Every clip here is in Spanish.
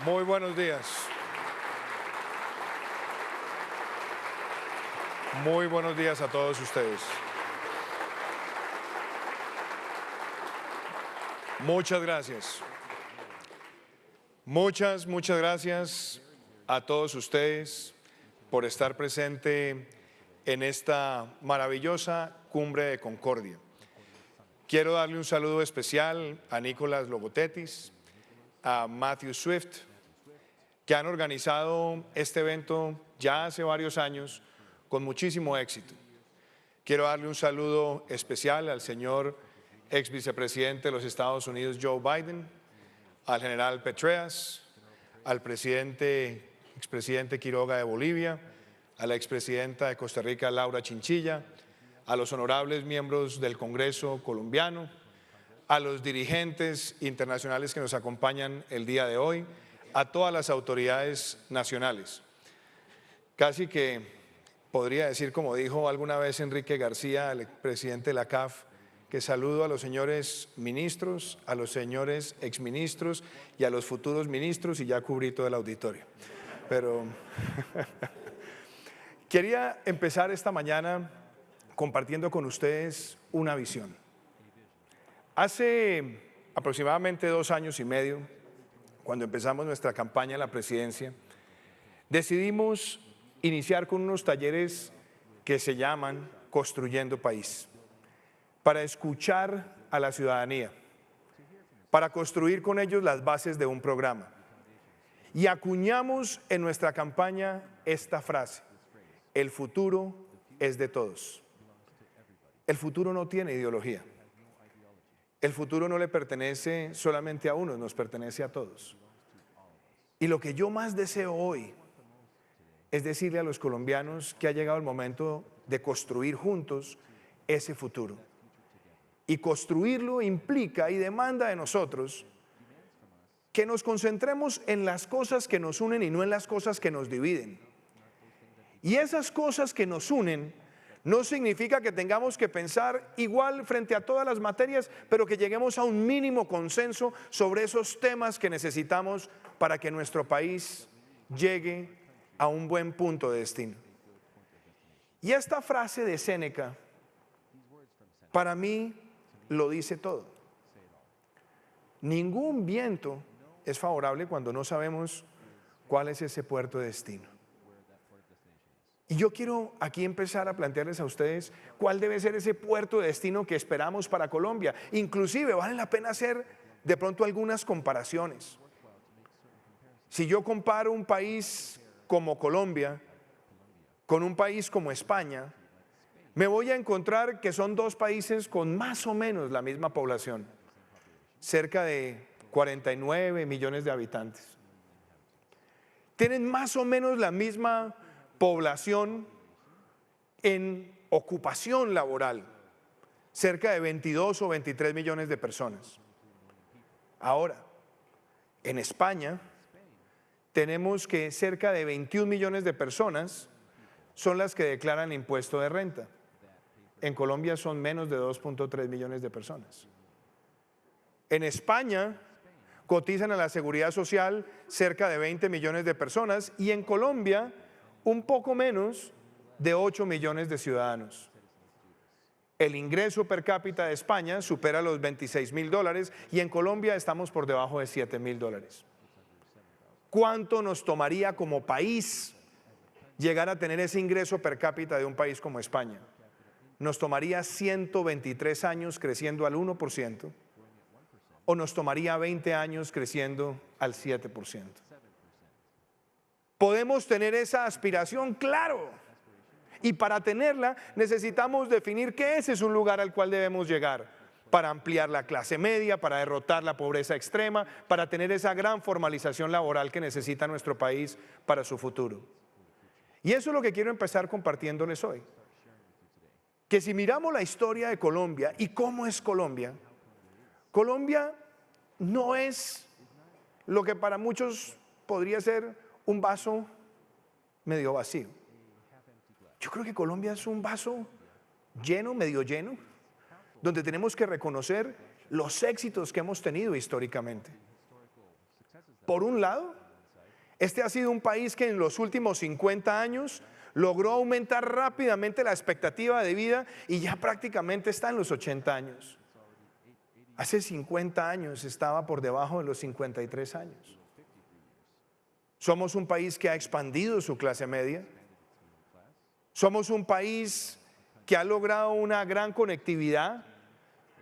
Muy buenos días. Muy buenos días a todos ustedes. Muchas gracias. Muchas gracias a todos ustedes por estar presente en esta maravillosa cumbre de Concordia. Quiero darle un saludo especial a Nicolás Logothetis, a Matthew Swift, que han organizado este evento ya hace varios años con muchísimo éxito. Quiero darle un saludo especial al señor ex vicepresidente de los Estados Unidos, Joe Biden, al general Petraeus, al expresidente Quiroga de Bolivia, a la expresidenta de Costa Rica, Laura Chinchilla, a los honorables miembros del Congreso colombiano, a los dirigentes internacionales que nos acompañan el día de hoy, a todas las autoridades nacionales. Casi que podría decir, como dijo alguna vez Enrique García, el presidente de la CAF, que saludo a los señores ministros, a los señores exministros y a los futuros ministros, y ya cubrí todo el auditorio. Pero quería empezar esta mañana compartiendo con ustedes una visión. Hace aproximadamente 2 años y medio, cuando empezamos nuestra campaña a la presidencia, decidimos iniciar con unos talleres que se llaman Construyendo País, para escuchar a la ciudadanía, para construir con ellos las bases de un programa. Y acuñamos en nuestra campaña esta frase: el futuro es de todos. El futuro no tiene ideología. El futuro no le pertenece solamente a unos, nos pertenece a todos. Y lo que yo más deseo hoy es decirle a los colombianos que ha llegado el momento de construir juntos ese futuro. Y construirlo implica y demanda de nosotros que nos concentremos en las cosas que nos unen y no en las cosas que nos dividen. Y esas cosas que nos unen no significa que tengamos que pensar igual frente a todas las materias, pero que lleguemos a un mínimo consenso sobre esos temas que necesitamos para que nuestro país llegue a un buen punto de destino. Y esta frase de Séneca, para mí, lo dice todo. Ningún viento es favorable cuando no sabemos cuál es ese puerto de destino. Y yo quiero aquí empezar a plantearles a ustedes cuál debe ser ese puerto de destino que esperamos para Colombia. Inclusive vale la pena hacer de pronto algunas comparaciones. Si yo comparo un país como Colombia con un país como España, me voy a encontrar que son 2 países con más o menos la misma población, cerca de 49 millones de habitantes. Tienen más o menos la misma población en ocupación laboral, cerca de 22 o 23 millones de personas. Ahora, en España tenemos que cerca de 21 millones de personas son las que declaran impuesto de renta. En Colombia son menos de 2.3 millones de personas. En España cotizan a la Seguridad Social cerca de 20 millones de personas y en Colombia un poco menos de 8 millones de ciudadanos. El ingreso per cápita de España supera los $26.000 y en Colombia estamos por debajo de $7.000. ¿Cuánto nos tomaría como país llegar a tener ese ingreso per cápita de un país como España? Nos tomaría 123 años creciendo al 1% o nos tomaría 20 años creciendo al 7%. ¿Podemos tener esa aspiración? Claro. Y para tenerla necesitamos definir que ese es un lugar al cual debemos llegar para ampliar la clase media, para derrotar la pobreza extrema, para tener esa gran formalización laboral que necesita nuestro país para su futuro. Y eso es lo que quiero empezar compartiéndoles hoy. Que si miramos la historia de Colombia y cómo es Colombia, Colombia no es lo que para muchos podría ser un vaso medio vacío. Yo creo que Colombia es un vaso lleno, medio lleno, donde tenemos que reconocer los éxitos que hemos tenido históricamente. Por un lado, Este ha sido un país que en los últimos 50 años logró aumentar rápidamente la expectativa de vida y ya prácticamente está en los 80 años. Hace 50 años estaba por debajo de los 53 años. Somos un país que ha expandido su clase media. Somos un país que ha logrado una gran conectividad,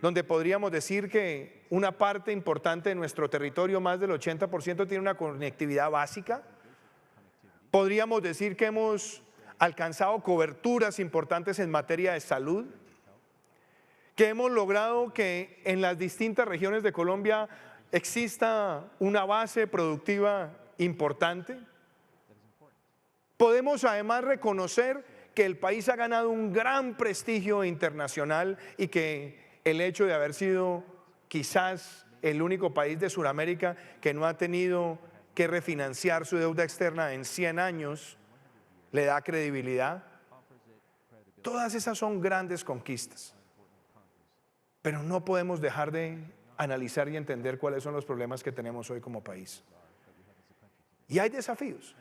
donde podríamos decir que una parte importante de nuestro territorio, más del 80%, tiene una conectividad básica. Podríamos decir que hemos alcanzado coberturas importantes en materia de salud, que hemos logrado que en las distintas regiones de Colombia exista una base productiva importante. Podemos además reconocer que el país ha ganado un gran prestigio internacional y que el hecho de haber sido quizás el único país de Sudamérica que no ha tenido que refinanciar su deuda externa en 100 años le da credibilidad. Todas esas son grandes conquistas, pero no podemos dejar de analizar y entender cuáles son los problemas que tenemos hoy como país. Y hay desafíos.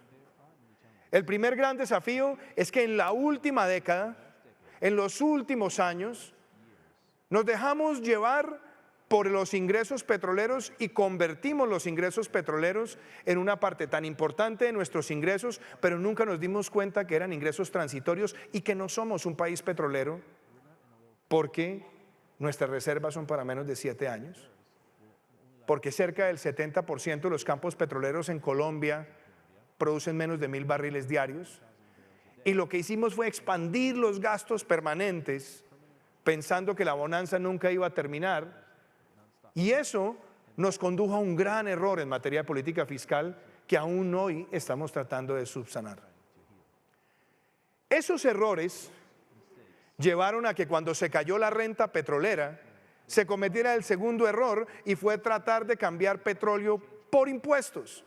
El primer gran desafío es que en la última década, en los últimos años, nos dejamos llevar por los ingresos petroleros y convertimos los ingresos petroleros en una parte tan importante de nuestros ingresos, pero nunca nos dimos cuenta que eran ingresos transitorios y que no somos un país petrolero porque nuestras reservas son para menos de 7 años, porque cerca del 70% de los campos petroleros en Colombia producen menos de 1.000 barriles diarios, y lo que hicimos fue expandir los gastos permanentes pensando que la bonanza nunca iba a terminar, y eso nos condujo a un gran error en materia de política fiscal que aún hoy estamos tratando de subsanar. Esos errores llevaron a que cuando se cayó la renta petrolera se cometiera el segundo error, y fue tratar de cambiar petróleo por impuestos.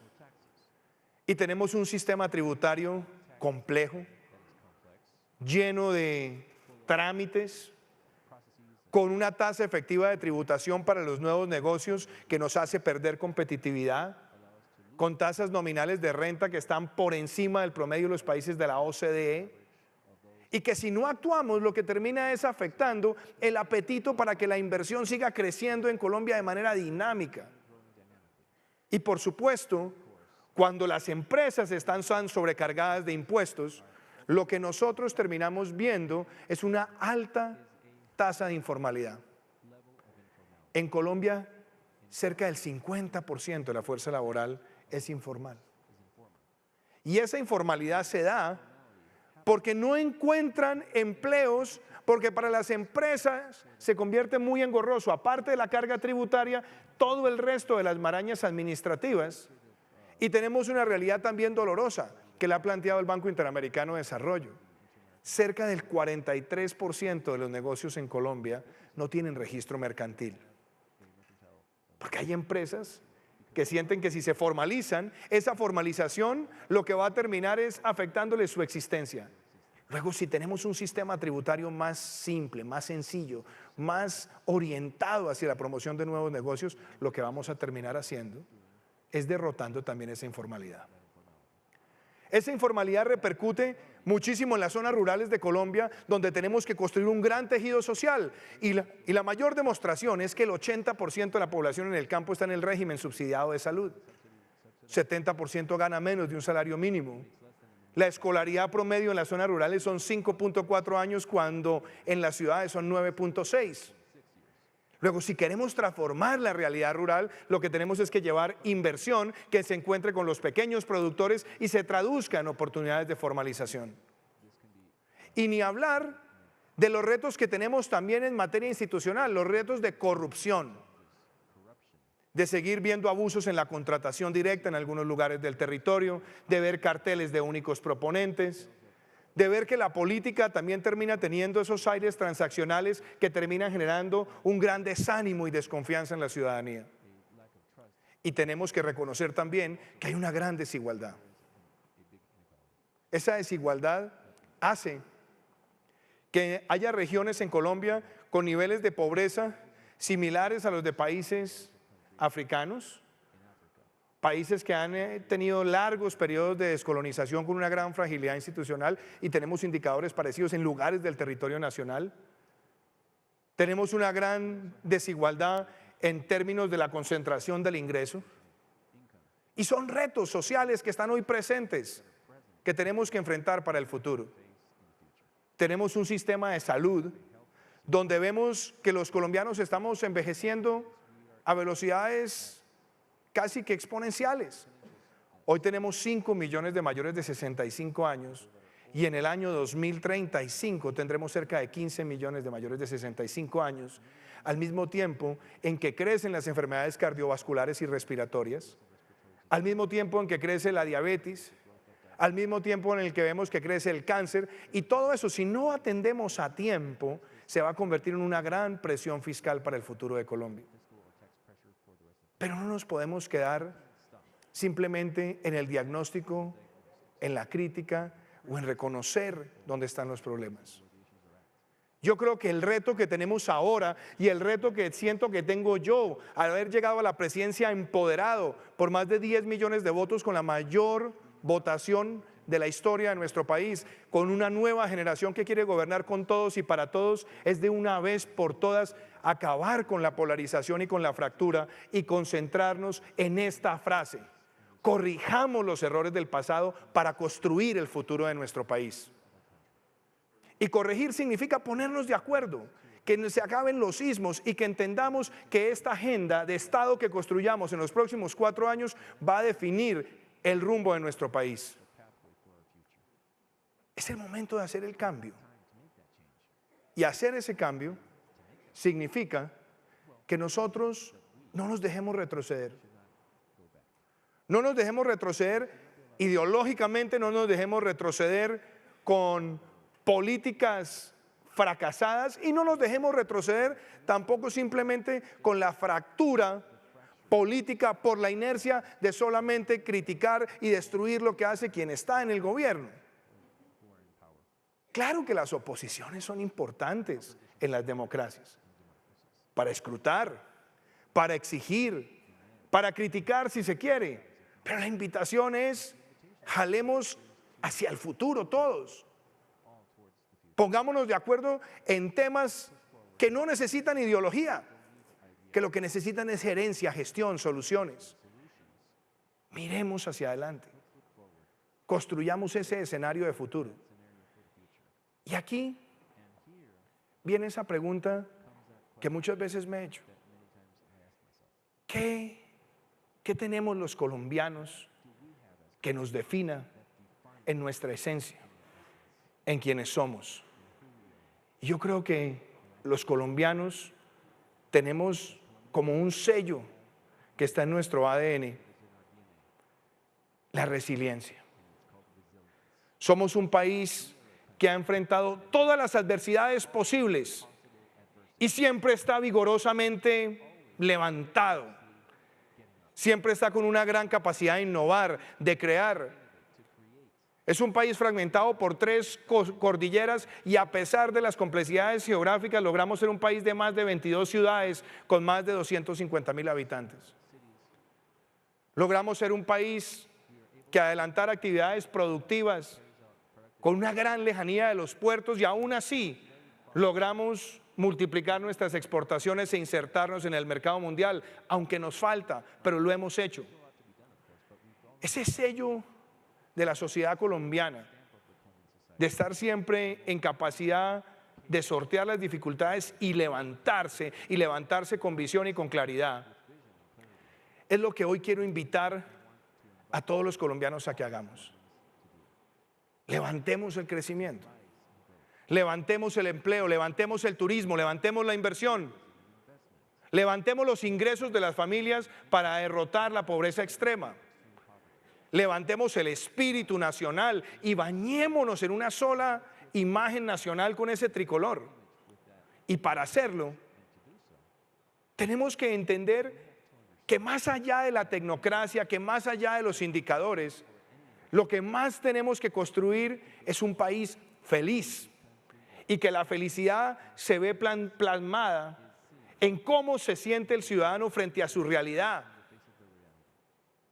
Y tenemos un sistema tributario complejo, lleno de trámites, con una tasa efectiva de tributación para los nuevos negocios que nos hace perder competitividad, con tasas nominales de renta que están por encima del promedio de los países de la OCDE, y que si no actuamos lo que termina es afectando el apetito para que la inversión siga creciendo en Colombia de manera dinámica. Y por supuesto, cuando las empresas están sobrecargadas de impuestos, lo que nosotros terminamos viendo es una alta tasa de informalidad. En Colombia, cerca del 50% de la fuerza laboral es informal. Y esa informalidad se da porque no encuentran empleos, porque para las empresas se convierte muy engorroso, aparte de la carga tributaria, todo el resto de las marañas administrativas. Y tenemos una realidad también dolorosa que le ha planteado el Banco Interamericano de Desarrollo. Cerca del 43% de los negocios en Colombia no tienen registro mercantil. Porque hay empresas que sienten que si se formalizan, esa formalización lo que va a terminar es afectándoles su existencia. Luego, si tenemos un sistema tributario más simple, más sencillo, más orientado hacia la promoción de nuevos negocios, lo que vamos a terminar haciendo es derrotando también esa informalidad. Esa informalidad repercute muchísimo en las zonas rurales de Colombia, donde tenemos que construir un gran tejido social, y la mayor demostración es que el 80% de la población en el campo está en el régimen subsidiado de salud. 70% gana menos de un salario mínimo. La escolaridad promedio en las zonas rurales son 5.4 años, cuando en las ciudades son 9.6. Luego, si queremos transformar la realidad rural, lo que tenemos es que llevar inversión que se encuentre con los pequeños productores y se traduzca en oportunidades de formalización. Y ni hablar de los retos que tenemos también en materia institucional, los retos de corrupción, de seguir viendo abusos en la contratación directa en algunos lugares del territorio, de ver carteles de únicos proponentes, de ver que la política también termina teniendo esos aires transaccionales que terminan generando un gran desánimo y desconfianza en la ciudadanía. Y tenemos que reconocer también que hay una gran desigualdad. Esa desigualdad hace que haya regiones en Colombia con niveles de pobreza similares a los de países africanos, países que han tenido largos periodos de descolonización con una gran fragilidad institucional y tenemos indicadores parecidos en lugares del territorio nacional. Tenemos una gran desigualdad en términos de la concentración del ingreso. Y son retos sociales que están hoy presentes, que tenemos que enfrentar para el futuro. Tenemos un sistema de salud donde vemos que los colombianos estamos envejeciendo a velocidades casi que exponenciales. Hoy tenemos 5 millones de mayores de 65 años y en el año 2035 tendremos cerca de 15 millones de mayores de 65 años, al mismo tiempo en que crecen las enfermedades cardiovasculares y respiratorias, al mismo tiempo en que crece la diabetes, al mismo tiempo en el que vemos que crece el cáncer, y todo eso, si no atendemos a tiempo, se va a convertir en una gran presión fiscal para el futuro de Colombia. Pero no nos podemos quedar simplemente en el diagnóstico, en la crítica o en reconocer dónde están los problemas. Yo creo que el reto que tenemos ahora y el reto que siento que tengo yo al haber llegado a la presidencia empoderado por más de 10 millones de votos, con la mayor votación de la historia de nuestro país, con una nueva generación que quiere gobernar con todos y para todos, es de una vez por todas acabar con la polarización y con la fractura y concentrarnos en esta frase: corrijamos los errores del pasado para construir el futuro de nuestro país. Y corregir significa ponernos de acuerdo, que se acaben los sismos y que entendamos que esta agenda de Estado que construyamos en los próximos 4 años va a definir el rumbo de nuestro país. Es el momento de hacer el cambio. Y hacer ese cambio significa que nosotros no nos dejemos retroceder. No nos dejemos retroceder ideológicamente, no nos dejemos retroceder con políticas fracasadas y no nos dejemos retroceder tampoco simplemente con la fractura política por la inercia de solamente criticar y destruir lo que hace quien está en el gobierno. Claro que las oposiciones son importantes en las democracias, para escrutar, para exigir, para criticar si se quiere, pero la invitación es: jalemos hacia el futuro todos. Pongámonos de acuerdo en temas que no necesitan ideología, que lo que necesitan es gerencia, gestión, soluciones. Miremos hacia adelante, construyamos ese escenario de futuro. Y aquí viene esa pregunta que muchas veces me he hecho: ¿qué tenemos los colombianos que nos defina en nuestra esencia, en quienes somos? Y yo creo que los colombianos tenemos como un sello que está en nuestro ADN, la resiliencia. Somos un país que ha enfrentado todas las adversidades posibles y siempre está vigorosamente levantado. Siempre está con una gran capacidad de innovar, de crear. Es un país fragmentado por 3 cordilleras y a pesar de las complejidades geográficas logramos ser un país de más de 22 ciudades con más de 250,000 habitantes. Logramos ser un país que adelantar actividades productivas con una gran lejanía de los puertos y aún así logramos multiplicar nuestras exportaciones e insertarnos en el mercado mundial, aunque nos falta, pero lo hemos hecho. Ese sello de la sociedad colombiana, de estar siempre en capacidad de sortear las dificultades y levantarse con visión y con claridad, es lo que hoy quiero invitar a todos los colombianos a que hagamos. Levantemos el crecimiento, levantemos el empleo, levantemos el turismo, levantemos la inversión, levantemos los ingresos de las familias para derrotar la pobreza extrema. Levantemos el espíritu nacional y bañémonos en una sola imagen nacional con ese tricolor. Y para hacerlo, tenemos que entender que más allá de la tecnocracia, que más allá de los indicadores, lo que más tenemos que construir es un país feliz. Y que la felicidad se ve plasmada en cómo se siente el ciudadano frente a su realidad.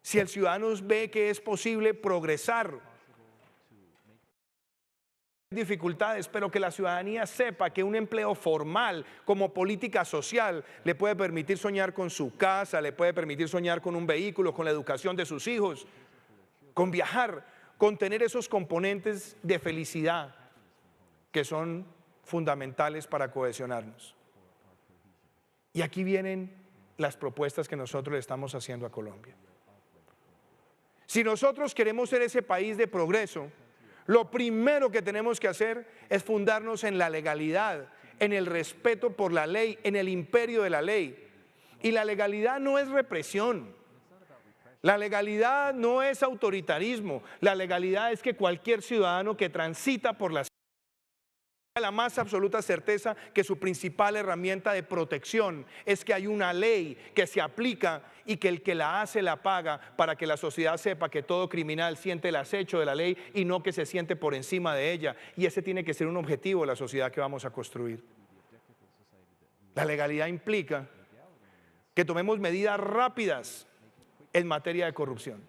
Si el ciudadano ve que es posible progresar, dificultades, pero que la ciudadanía sepa que un empleo formal como política social le puede permitir soñar con su casa, le puede permitir soñar con un vehículo, con la educación de sus hijos, con viajar, con tener esos componentes de felicidad que son fundamentales para cohesionarnos. Y aquí vienen las propuestas que nosotros le estamos haciendo a Colombia. Si nosotros queremos ser ese país de progreso, lo primero que tenemos que hacer es fundarnos en la legalidad, en el respeto por la ley, en el imperio de la ley. Y la legalidad no es represión. La legalidad no es autoritarismo. La legalidad es que cualquier ciudadano que transita por la más absoluta certeza que su principal herramienta de protección es que hay una ley que se aplica y que el que la hace la paga, para que la sociedad sepa que todo criminal siente el acecho de la ley y no que se siente por encima de ella. Y ese tiene que ser un objetivo de la sociedad que vamos a construir. La legalidad implica que tomemos medidas rápidas en materia de corrupción,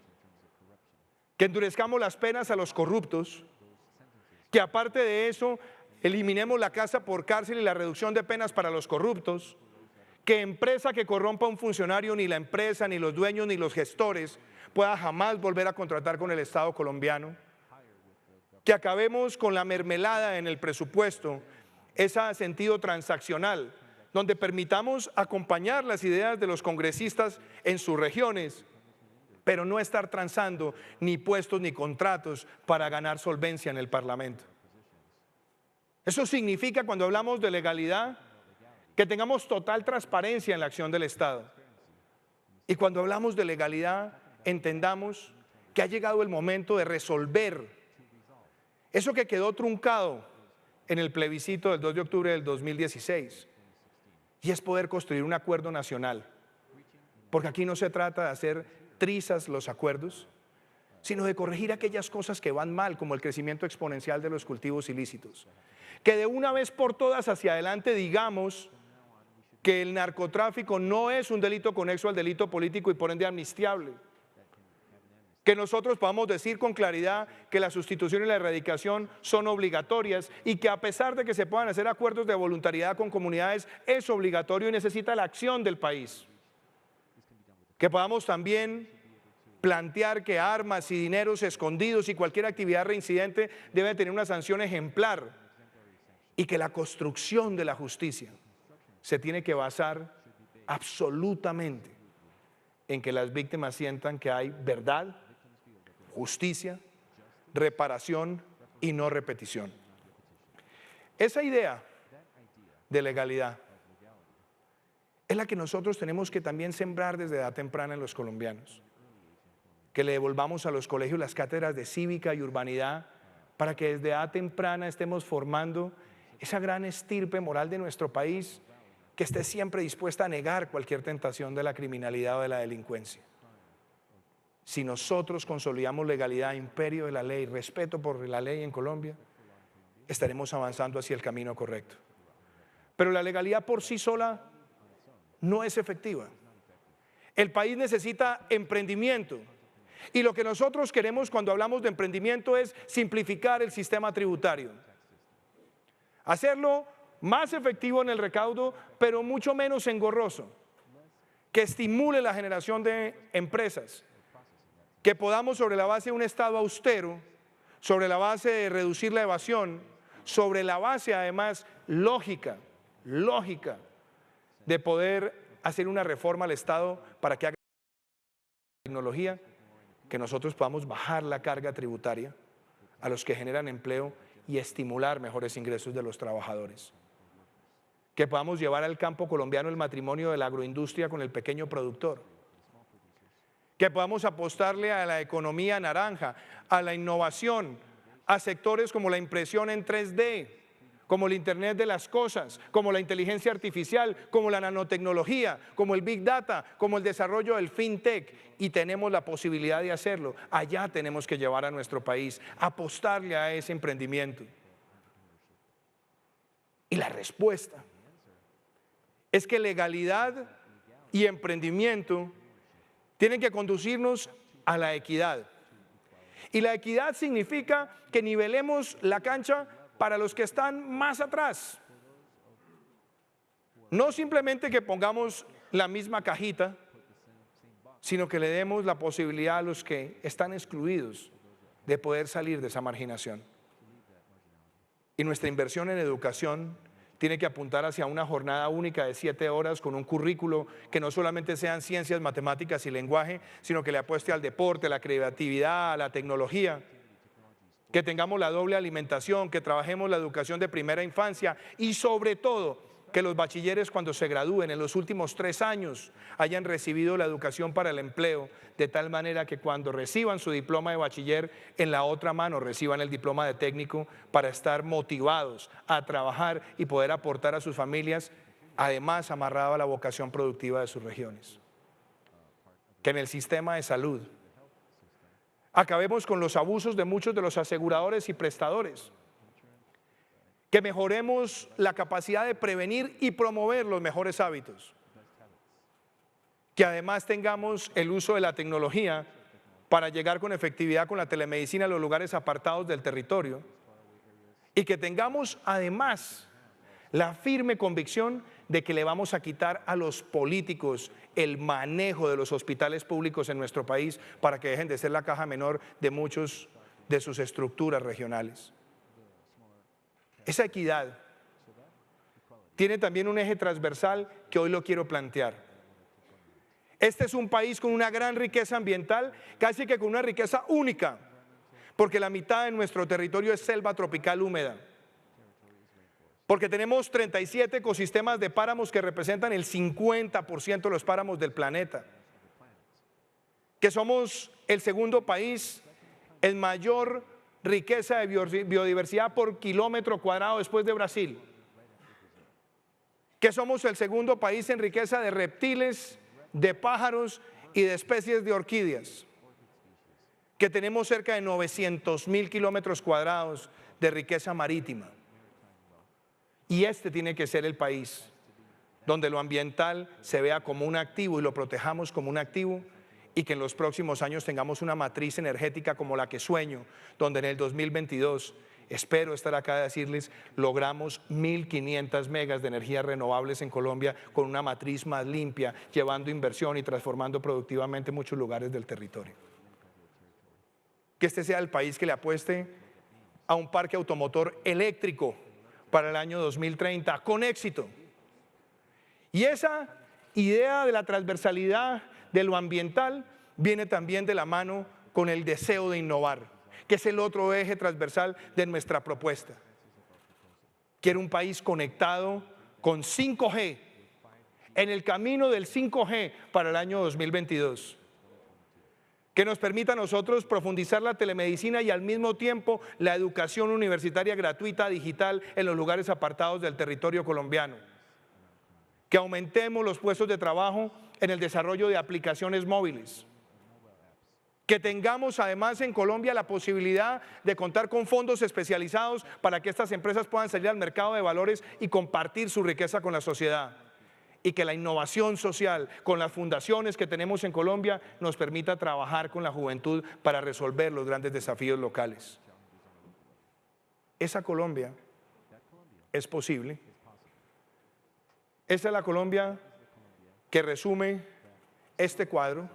que endurezcamos las penas a los corruptos, que aparte de eso eliminemos la casa por cárcel y la reducción de penas para los corruptos, que empresa que corrompa a un funcionario, ni la empresa, ni los dueños, ni los gestores pueda jamás volver a contratar con el Estado colombiano, que acabemos con la mermelada en el presupuesto, ese sentido transaccional, donde permitamos acompañar las ideas de los congresistas en sus regiones, pero no estar transando ni puestos ni contratos para ganar solvencia en el Parlamento. Eso significa, cuando hablamos de legalidad, que tengamos total transparencia en la acción del Estado. Y cuando hablamos de legalidad, entendamos que ha llegado el momento de resolver eso que quedó truncado en el plebiscito del 2 de octubre del 2016, y es poder construir un acuerdo nacional. Porque aquí no se trata de hacer trizas los acuerdos, sino de corregir aquellas cosas que van mal, como el crecimiento exponencial de los cultivos ilícitos. Que de una vez por todas hacia adelante digamos que el narcotráfico no es un delito conexo al delito político y por ende amnistiable. Que nosotros podamos decir con claridad que la sustitución y la erradicación son obligatorias, y que a pesar de que se puedan hacer acuerdos de voluntariedad con comunidades, es obligatorio y necesita la acción del país. Que podamos también plantear que armas y dineros escondidos y cualquier actividad reincidente debe tener una sanción ejemplar, y que la construcción de la justicia se tiene que basar absolutamente en que las víctimas sientan que hay verdad, justicia, reparación y no repetición. Esa idea de legalidad es la que nosotros tenemos que también sembrar desde edad temprana en los colombianos. Que le devolvamos a los colegios las cátedras de cívica y urbanidad, para que desde edad temprana estemos formando esa gran estirpe moral de nuestro país, que esté siempre dispuesta a negar cualquier tentación de la criminalidad o de la delincuencia. Si nosotros consolidamos legalidad, imperio de la ley, respeto por la ley en Colombia, estaremos avanzando hacia el camino correcto. Pero la legalidad por sí sola no es efectiva. El país necesita emprendimiento. Y lo que nosotros queremos cuando hablamos de emprendimiento es simplificar el sistema tributario. Hacerlo más efectivo en el recaudo, pero mucho menos engorroso. Que estimule la generación de empresas. Que podamos, sobre la base de un Estado austero, sobre la base de reducir la evasión, sobre la base además lógica de poder hacer una reforma al Estado para que haga tecnología, que nosotros podamos bajar la carga tributaria a los que generan empleo y estimular mejores ingresos de los trabajadores. Que podamos llevar al campo colombiano el matrimonio de la agroindustria con el pequeño productor. Que podamos apostarle a la economía naranja, a la innovación, a sectores como la impresión en 3D, como el Internet de las cosas, como la inteligencia artificial, como la nanotecnología, como el Big Data, como el desarrollo del FinTech, y tenemos la posibilidad de hacerlo. Allá tenemos que llevar a nuestro país, apostarle a ese emprendimiento. Y la respuesta es que legalidad y emprendimiento tienen que conducirnos a la equidad. Y la equidad significa que nivelemos la cancha para los que están más atrás. No simplemente que pongamos la misma cajita, sino que le demos la posibilidad a los que están excluidos de poder salir de esa marginación. Y nuestra inversión en educación tiene que apuntar hacia una jornada única de 7 horas con un currículo que no solamente sean ciencias, matemáticas y lenguaje, sino que le apueste al deporte, a la creatividad, a la tecnología, que tengamos la doble alimentación, que trabajemos la educación de primera infancia y sobre todo que los bachilleres cuando se gradúen en los últimos 3 años hayan recibido la educación para el empleo, de tal manera que cuando reciban su diploma de bachiller, en la otra mano reciban el diploma de técnico para estar motivados a trabajar y poder aportar a sus familias, además amarrado a la vocación productiva de sus regiones. Que en el sistema de salud acabemos con los abusos de muchos de los aseguradores y prestadores. Que mejoremos la capacidad de prevenir y promover los mejores hábitos. Que además tengamos el uso de la tecnología para llegar con efectividad con la telemedicina a los lugares apartados del territorio. Y que tengamos además la firme convicción de que le vamos a quitar a los políticos el manejo de los hospitales públicos en nuestro país para que dejen de ser la caja menor de muchos de sus estructuras regionales. Esa equidad tiene también un eje transversal que hoy lo quiero plantear. Este es un país con una gran riqueza ambiental, casi que con una riqueza única, porque la mitad de nuestro territorio es selva tropical húmeda. Porque tenemos 37 ecosistemas de páramos que representan el 50% de los páramos del planeta. Que somos el segundo país en mayor riqueza de biodiversidad por kilómetro cuadrado después de Brasil. Que somos el segundo país en riqueza de reptiles, de pájaros y de especies de orquídeas. Que tenemos cerca de 900.000 kilómetros cuadrados de riqueza marítima. Y este tiene que ser el país donde lo ambiental se vea como un activo y lo protejamos como un activo, y que en los próximos años tengamos una matriz energética como la que sueño, donde en el 2022, espero estar acá a decirles, logramos 1.500 megas de energías renovables en Colombia con una matriz más limpia, llevando inversión y transformando productivamente muchos lugares del territorio. Que este sea el país que le apueste a un parque automotor eléctrico para el año 2030, con éxito. Y esa idea de la transversalidad de lo ambiental viene también de la mano con el deseo de innovar, que es el otro eje transversal de nuestra propuesta. Quiero un país conectado con 5G, en el camino del 5G para el año 2022. Que nos permita a nosotros profundizar la telemedicina y al mismo tiempo la educación universitaria gratuita digital en los lugares apartados del territorio colombiano. Que aumentemos los puestos de trabajo en el desarrollo de aplicaciones móviles. Que tengamos además en Colombia la posibilidad de contar con fondos especializados para que estas empresas puedan salir al mercado de valores y compartir su riqueza con la sociedad. Y que la innovación social con las fundaciones que tenemos en Colombia nos permita trabajar con la juventud para resolver los grandes desafíos locales. Esa Colombia es posible. Esa es la Colombia que resume este cuadro,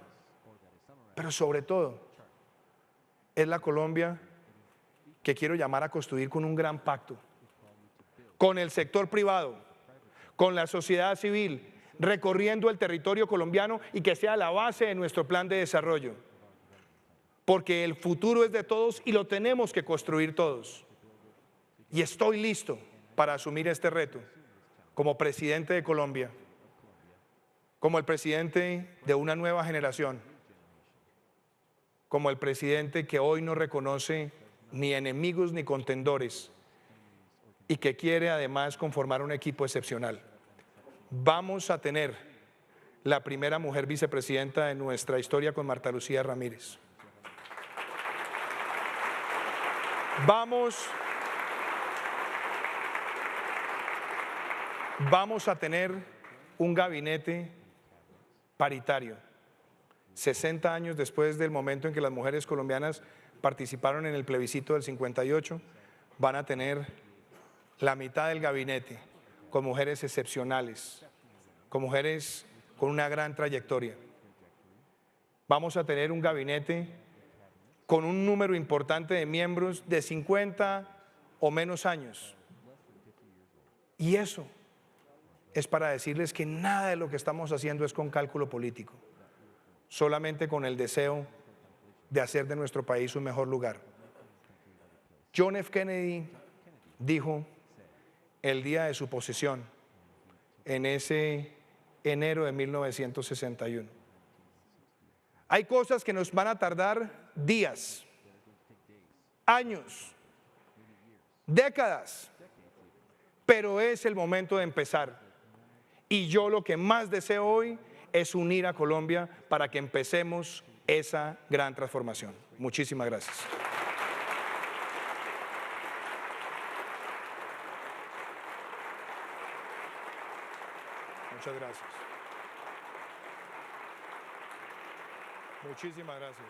pero sobre todo es la Colombia que quiero llamar a construir con un gran pacto, con el sector privado, con la sociedad civil, recorriendo el territorio colombiano y que sea la base de nuestro plan de desarrollo. Porque el futuro es de todos y lo tenemos que construir todos. Y estoy listo para asumir este reto como presidente de Colombia, como el presidente de una nueva generación, como el presidente que hoy no reconoce ni enemigos ni contendores y que quiere además conformar un equipo excepcional. Vamos a tener la primera mujer vicepresidenta de nuestra historia con Marta Lucía Ramírez. Vamos a tener un gabinete paritario, 60 años después del momento en que las mujeres colombianas participaron en el plebiscito del 58, van a tener la mitad del gabinete con mujeres excepcionales, con mujeres con una gran trayectoria. Vamos a tener un gabinete con un número importante de miembros de 50 o menos años. Y eso es para decirles que nada de lo que estamos haciendo es con cálculo político, solamente con el deseo de hacer de nuestro país un mejor lugar. John F. Kennedy dijo el día de su posesión, en ese enero de 1961, hay cosas que nos van a tardar días, años, décadas, pero es el momento de empezar. Y yo lo que más deseo hoy es unir a Colombia para que empecemos esa gran transformación. Muchísimas gracias. Muchas gracias. Muchísimas gracias.